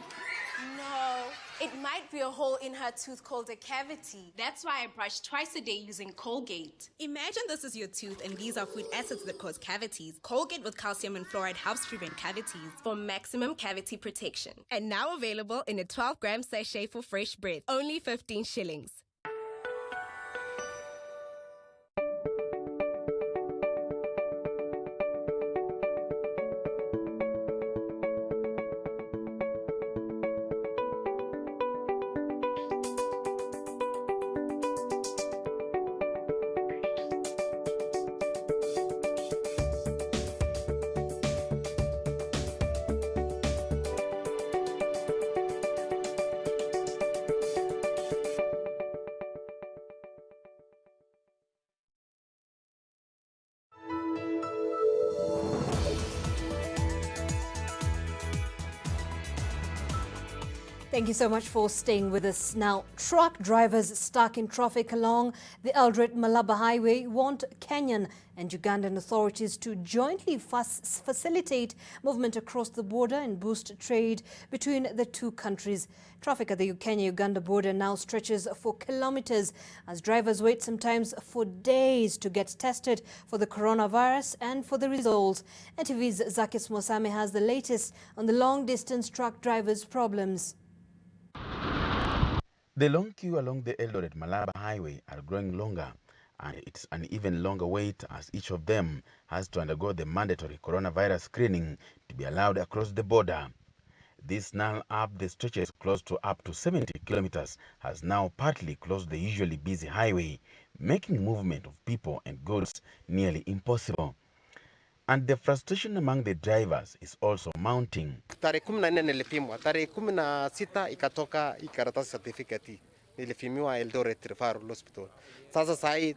No, it might be a hole in her tooth called a cavity. That's why I brush twice a day using Colgate. Imagine this is your tooth and these are food acids that cause cavities. Colgate with calcium and fluoride helps prevent cavities For maximum cavity protection. and now available in a 12-gram sachet for fresh breath. Only 15 shillings. Thank you so much for staying with us. Now, truck drivers stuck in traffic along the Eldoret-Malaba Highway want Kenyan and Ugandan authorities to jointly facilitate movement across the border and boost trade between the two countries. Traffic at the Kenya-Uganda border now stretches for kilometers as drivers wait sometimes for days to get tested for the coronavirus and for the results. NTV's Zakis Mosame has the latest on the long-distance truck drivers' problems. The long queue along the Eldoret-Malaba highway are growing longer, and it's an even longer wait as each of them has to undergo the mandatory coronavirus screening to be allowed across the border. This now up the stretches close to up to 70 kilometers has now partly closed the usually busy highway, making movement of people and goods nearly impossible. And the frustration among the drivers is also mounting. Tarehe 14 nilipimwa, tarehe 16 ikatoka ikaratasi certificate. Nilipimiwa Eldoret Referral Hospital. Sasa saa hii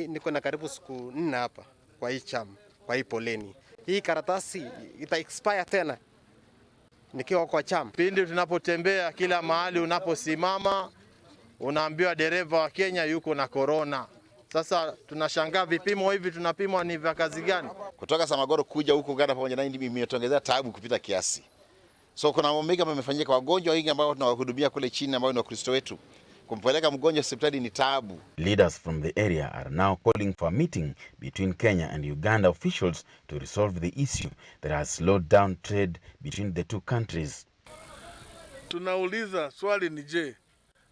niko na karibu siku 4 hapa kwa hii cham, kwa hii poleni. Hii karatasi ita expire tena nikiwa kwa cham. Pindi tunapotembea kila mahali unaposimama unaambiwa dereva wa Kenya yuko na corona. Sasa tunashangaa vipimo hivi tunapimwa ni vya kazi gani? Kutoka Samagoro kuja huko Uganda pamoja na NTV imetongezea taabu kupita kiasi. So kuna mambo mengi ambayo yamefanyika, wagonjwa wengi ambao tunawahudumia kule chini ambao ni Wakristo wetu. Kumpeleka mgonjwa hospitali ni taabu. Leaders from the area are now calling for a meeting between Kenya and Uganda officials to resolve the issue that has slowed down trade between the two countries. Tunauliza swali ni je,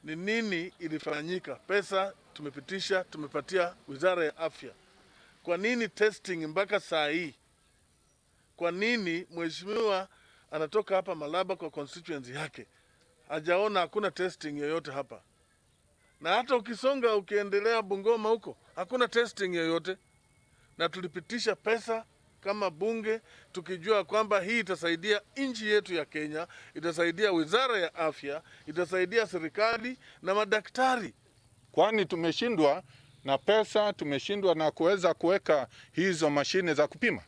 ni nini ilifanyika? Pesa tumepitisha, tumepatia Wizara ya Afya. Kwa nini testing mpaka saa hii? Kwa nini mheshimiwa anatoka hapa Malaba kwa constituency yake hajaona hakuna testing yoyote hapa? Na hata ukisonga ukiendelea Bungoma huko hakuna testing yoyote. Na tulipitisha pesa kama bunge tukijua kwamba hii itasaidia nchi yetu ya Kenya, itasaidia Wizara ya Afya, itasaidia serikali na madaktari. Kwani tumeshindwa na pesa, tumeshindwa na kuweza kuweka hizo mashine za kupima.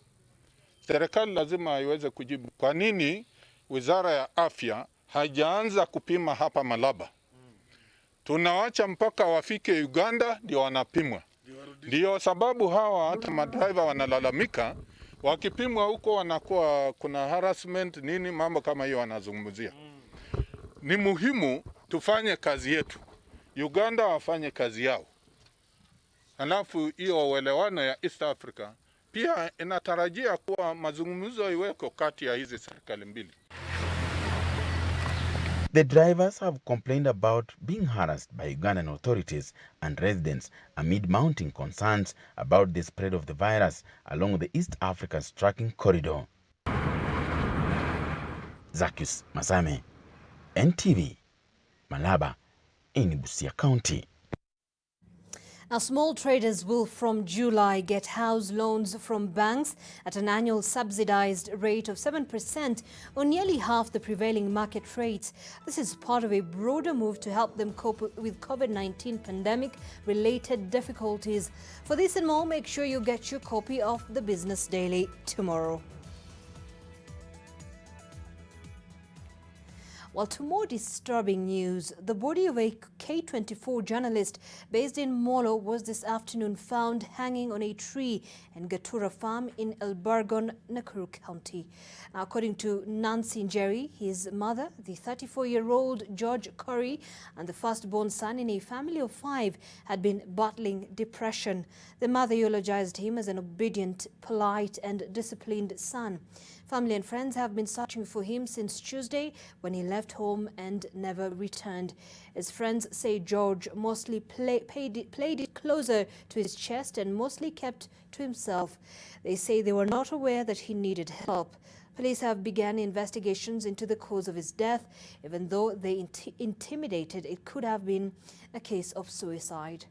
Serikali lazima iweze kujibu kwa nini Wizara ya Afya haijaanza kupima hapa Malaba. Tunawacha mpaka wafike Uganda ndio wanapimwa. Ndio sababu hawa hata madriver wanalalamika, wakipimwa huko wanakuwa kuna harassment nini, mambo kama hiyo wanazungumzia. Ni muhimu tufanye kazi yetu, Uganda wafanye kazi yao. Alafu hiyo uelewano ya East Africa pia inatarajia kuwa mazungumzo iweko kati ya hizi serikali mbili. The drivers have complained about being harassed by Ugandan authorities and residents amid mounting concerns about the spread of the virus along the East Africa's trucking corridor. Zacchaeus Masame, NTV, Malaba, in Busia County. Now, small traders will from July get house loans from banks at an annual subsidized rate of 7% or nearly half the prevailing market rates. This is part of a broader move to help them cope with Covid-19 pandemic-related difficulties. For this and more, make sure you get your copy of the Business Daily tomorrow. Well, to more disturbing news, the body of a K24 journalist based in Molo was this afternoon found hanging on a tree in Gatura Farm in Elburgon, Nakuru County. Now, according to Nancy Njeri, his mother, the 34-year-old George Curry, and the firstborn son in a family of 5 had been battling depression. The mother eulogized him as an obedient, polite and disciplined son. Family and friends have been searching for him since Tuesday when he left home and never returned. His friends say George mostly played it closer to his chest and mostly kept to himself. They say they were not aware that he needed help. Police have begun investigations into the cause of his death, even though they intimidated it could have been a case of suicide.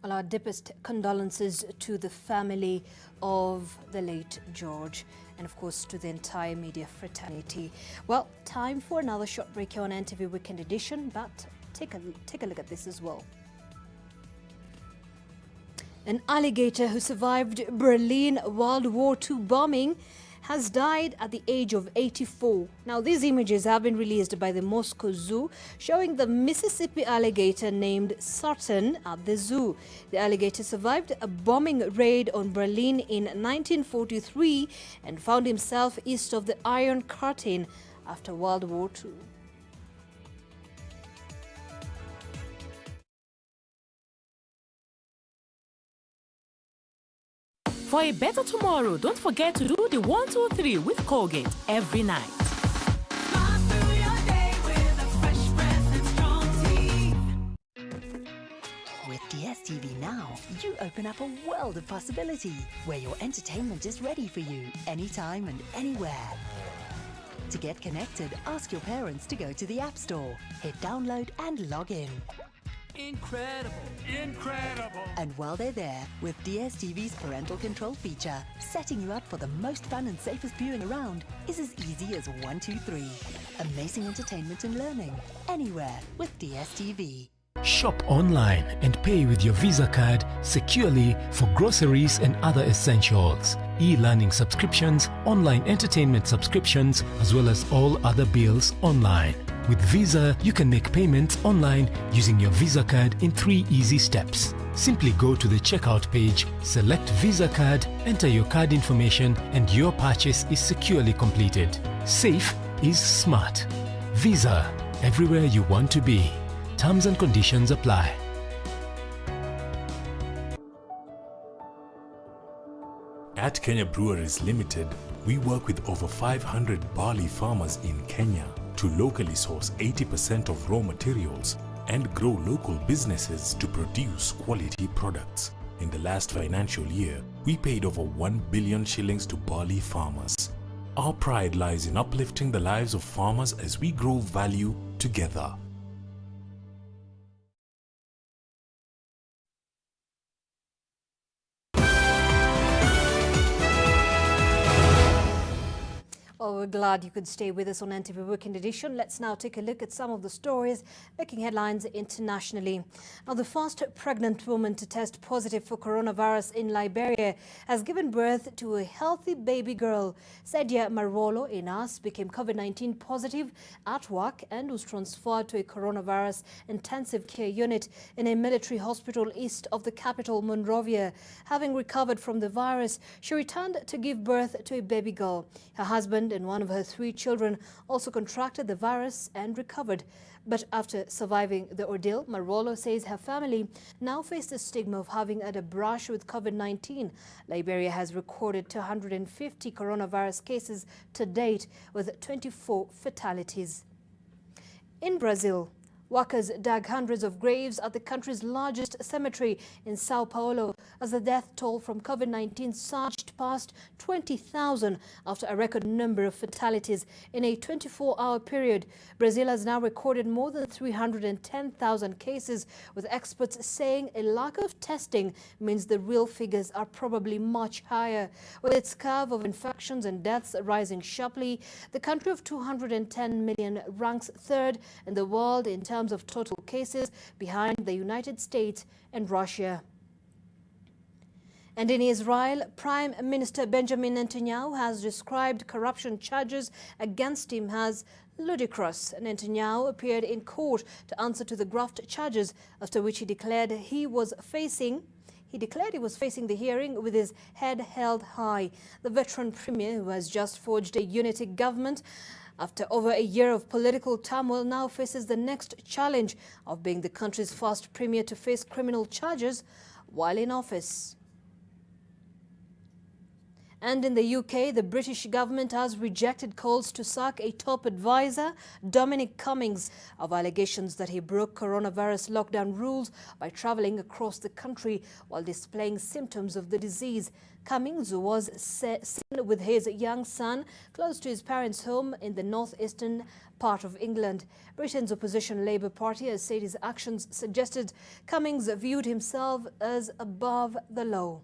Well, our deepest condolences to the family of the late George and, of course, to the entire media fraternity. Well, time for another short break here on NTV Weekend Edition, but take a look at this as well. An alligator who survived Berlin World War II bombing has died at the age of 84. Now, these images have been released by the Moscow Zoo showing the Mississippi alligator named Sutton at the zoo. The alligator survived a bombing raid on Berlin in 1943 and found himself east of the Iron Curtain after World War II. For a better tomorrow, don't forget to do the 1, 2, 3 with Colgate every night. With DSTV Now, you open up a world of possibility where your entertainment is ready for you anytime and anywhere. To get connected, ask your parents to go to the App Store, hit download and log in. Incredible! Incredible! And while they're there, with DSTV's parental control feature, setting you up for the most fun and safest viewing around is as easy as 1, 2, 3. Amazing entertainment and learning, anywhere with DSTV. Shop online and pay with your Visa card securely for groceries and other essentials, e-learning subscriptions, online entertainment subscriptions, as well as all other bills online. With Visa, you can make payments online using your Visa card in 3 easy steps. Simply go to the checkout page, select Visa card, enter your card information, and your purchase is securely completed. Safe is smart. Visa, everywhere you want to be. Terms and conditions apply. At Kenya Breweries Limited, we work with over 500 barley farmers in Kenya to locally source 80% of raw materials and grow local businesses to produce quality products. In the last financial year, we paid over 1 billion shillings to barley farmers. Our pride lies in uplifting the lives of farmers as we grow value together. Well, we're glad you could stay with us on NTV Weekend Edition. Let's now take a look at some of the stories making headlines internationally. Now, the first pregnant woman to test positive for coronavirus in Liberia has given birth to a healthy baby girl. Sadia Marwolo Inas became COVID-19 positive at work and was transferred to a coronavirus intensive care unit in a military hospital east of the capital, Monrovia. Having recovered from the virus, she returned to give birth to a baby girl. Her husband and one of her 3 children also contracted the virus and recovered. But after surviving the ordeal, Marwolo says her family now face the stigma of having had a brush with COVID-19. Liberia has recorded 250 coronavirus cases to date, with 24 fatalities. In Brazil, workers dug hundreds of graves at the country's largest cemetery in Sao Paulo as the death toll from COVID-19 surged past 20,000 after a record number of fatalities in a 24-hour period. Brazil has now recorded more than 310,000 cases, with experts saying a lack of testing means the real figures are probably much higher. With its curve of infections and deaths rising sharply, the country of 210 million ranks 3rd in the world in terms of total cases, behind the United States and Russia. And in Israel, Prime Minister Benjamin Netanyahu has described corruption charges against him as ludicrous. Netanyahu appeared in court to answer to the graft charges, after which he declared he was facing the hearing with his head held high. The veteran premier, who has just forged a unity government after over a year of political turmoil, now faces the next challenge of being the country's first premier to face criminal charges while in office. And in the UK, the British government has rejected calls to sack a top advisor, Dominic Cummings, of allegations that he broke coronavirus lockdown rules by travelling across the country while displaying symptoms of the disease. Cummings was seen with his young son close to his parents' home in the northeastern part of England. Britain's opposition Labour Party has said his actions suggested Cummings viewed himself as above the law.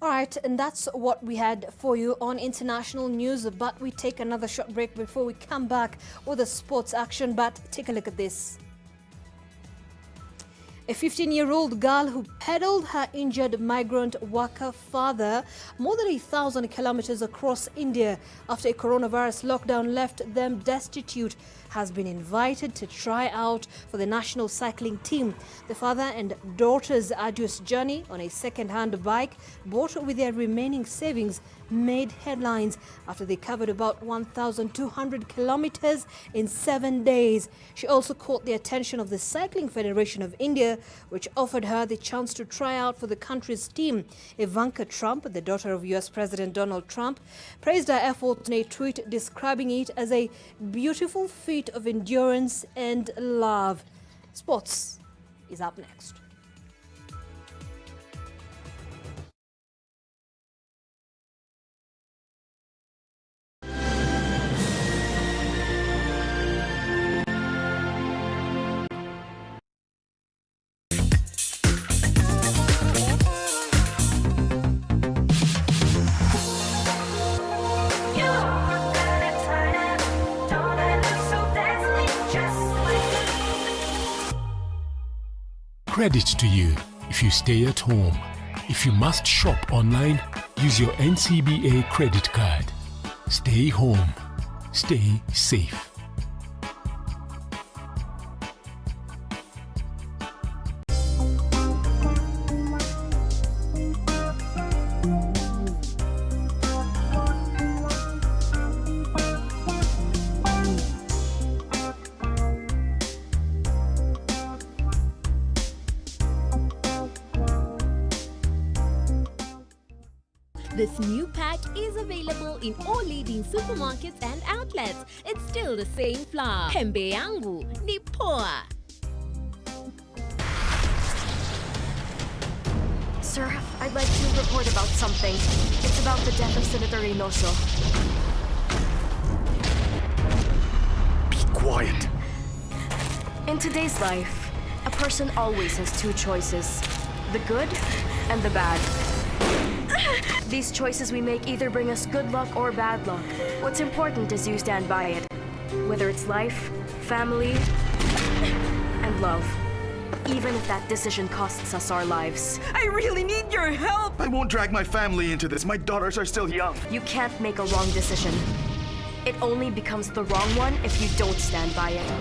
All right, and that's what we had for you on international news, but we take another short break before we come back with the sports action. But take a look at this. A 15-year-old girl who peddled her injured migrant worker father more than 1,000 kilometers across India after a coronavirus lockdown left them destitute has been invited to try out for the national cycling team. The father and daughter's arduous journey on a second-hand bike bought with their remaining savings made headlines after they covered about 1,200 kilometers in 7 days. She also caught the attention of the Cycling Federation of India, which offered her the chance to try out for the country's team. Ivanka Trump, the daughter of US President Donald Trump, praised her efforts in a tweet describing it as a beautiful feat of endurance and love. Sports is up next. Credit to you if you stay at home. If you must shop online, use your NCBA credit card. Stay home. Stay safe. This new pack is available in all leading supermarkets and outlets. It's still the same flour. Pembe yangu ni poa. Sir, I'd like to report about something. It's about the death of Senator Reynoso. Be quiet. In today's life, a person always has two choices. The good and the bad. These choices we make either bring us good luck or bad luck. What's important is you stand by it. Whether it's life, family, and love. Even if that decision costs us our lives. I really need your help! I won't drag my family into this. My daughters are still young. You can't make a wrong decision. It only becomes the wrong one if you don't stand by it.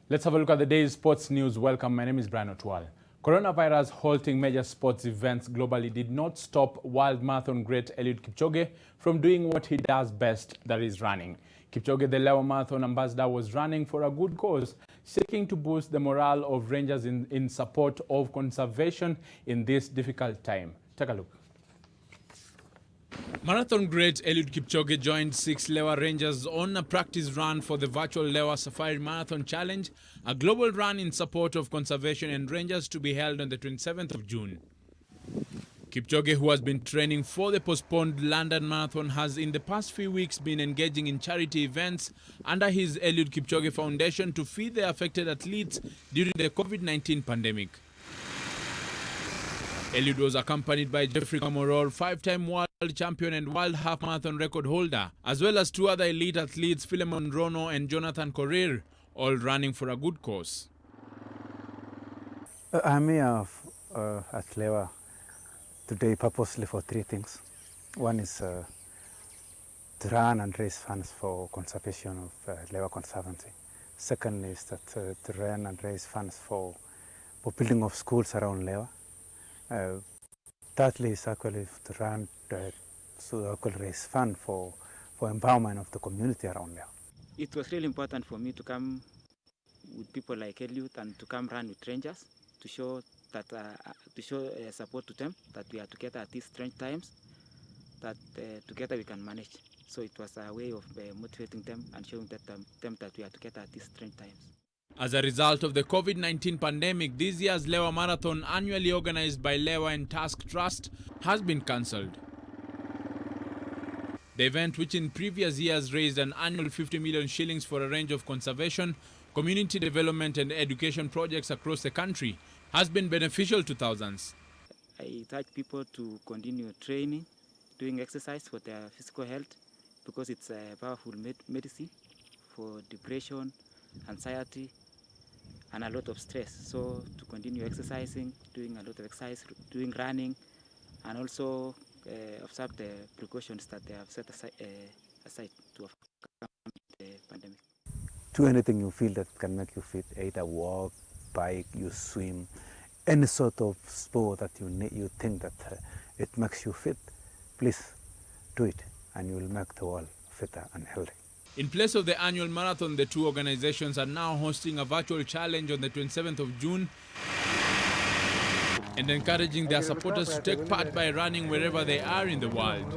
Let's have a look at the day's sports news. Welcome, my name is Brian Otwal. Coronavirus halting major sports events globally did not stop world marathon great Eliud Kipchoge from doing what he does best, that is running. Kipchoge, the Lewa Marathon ambassador, was running for a good cause, seeking to boost the morale of rangers in support of conservation in this difficult time. Take a look. Marathon great Eliud Kipchoge joined 6 Lewa Rangers on a practice run for the virtual Lewa Safari Marathon Challenge, a global run in support of conservation and rangers to be held on the 27th of June. Kipchoge, who has been training for the postponed London Marathon, has in the past few weeks been engaging in charity events under his Eliud Kipchoge Foundation to feed the affected athletes during the Covid-19 pandemic. Eliud was accompanied by Jeffrey Kamworor, 5-time world champion and world half marathon record holder, as well as 2 other elite athletes, Philemon Rono and Jonathan Korir, all running for a good cause. I'm here at Lewa today purposely for 3 things. One is to run and raise funds for conservation of Lewa Conservancy. Secondly is that to run and raise funds for building of schools around Lewa. Thirdly is actually to run so I could raise funds for empowerment of the community around there. It was really important for me to come with people like Eliud and to come run with rangers to show that support to them, that we are together at these strange times, that together we can manage. So it was a way of motivating them and showing them that we are together at these strange times. As a result of the COVID-19 pandemic, this year's Lewa Marathon, annually organized by Lewa and Task Trust, has been cancelled. The event, which in previous years raised an annual 50 million shillings for a range of conservation, community development and education projects across the country, has been beneficial to thousands. I urge people to continue training, doing exercise for their physical health, because it's a powerful medicine for depression, anxiety, and a lot of stress. So to continue exercising, doing a lot of exercise, doing running, and also observe the precautions that they have set aside to overcome the pandemic. Do anything you feel that can make you fit, either walk, bike, you swim, any sort of sport that you think that it makes you fit, please do it, and you will make the world fitter and healthy. In place of the annual marathon, the two organizations are now hosting a virtual challenge on the 27th of June and encouraging their supporters to take part by running wherever they are in the world.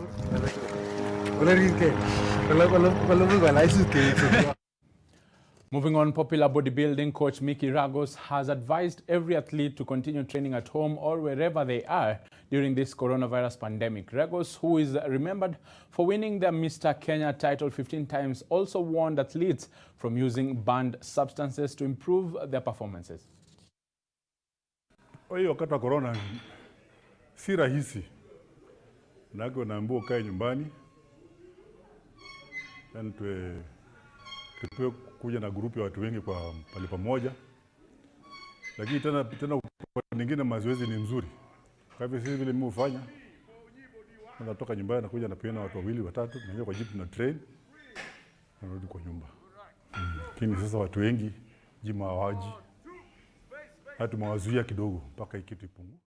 Moving on, popular bodybuilding coach Mickey Ragos has advised every athlete to continue training at home or wherever they are during this coronavirus pandemic. Ragos, who is remembered for winning the Mr. Kenya title 15 times, also warned athletes from using banned substances to improve their performances. Hiyo wakati wa corona si rahisi. Nako naambiwa kae nyumbani. Yani tupewe kuja na grupu ya watu wengi kwa pale pamoja. Lakini tena kwa nyingine mazoezi ni mzuri. Kwa hivyo sisi vile mimi hufanya. Natoka nyumbani na kuja na pia na watu wawili watatu, naingia kwa gym na train. Narudi kwa nyumba. Lakini sasa watu wengi gym hawaji. Hatu mawazuia kidogo mpaka ikitu ipungue.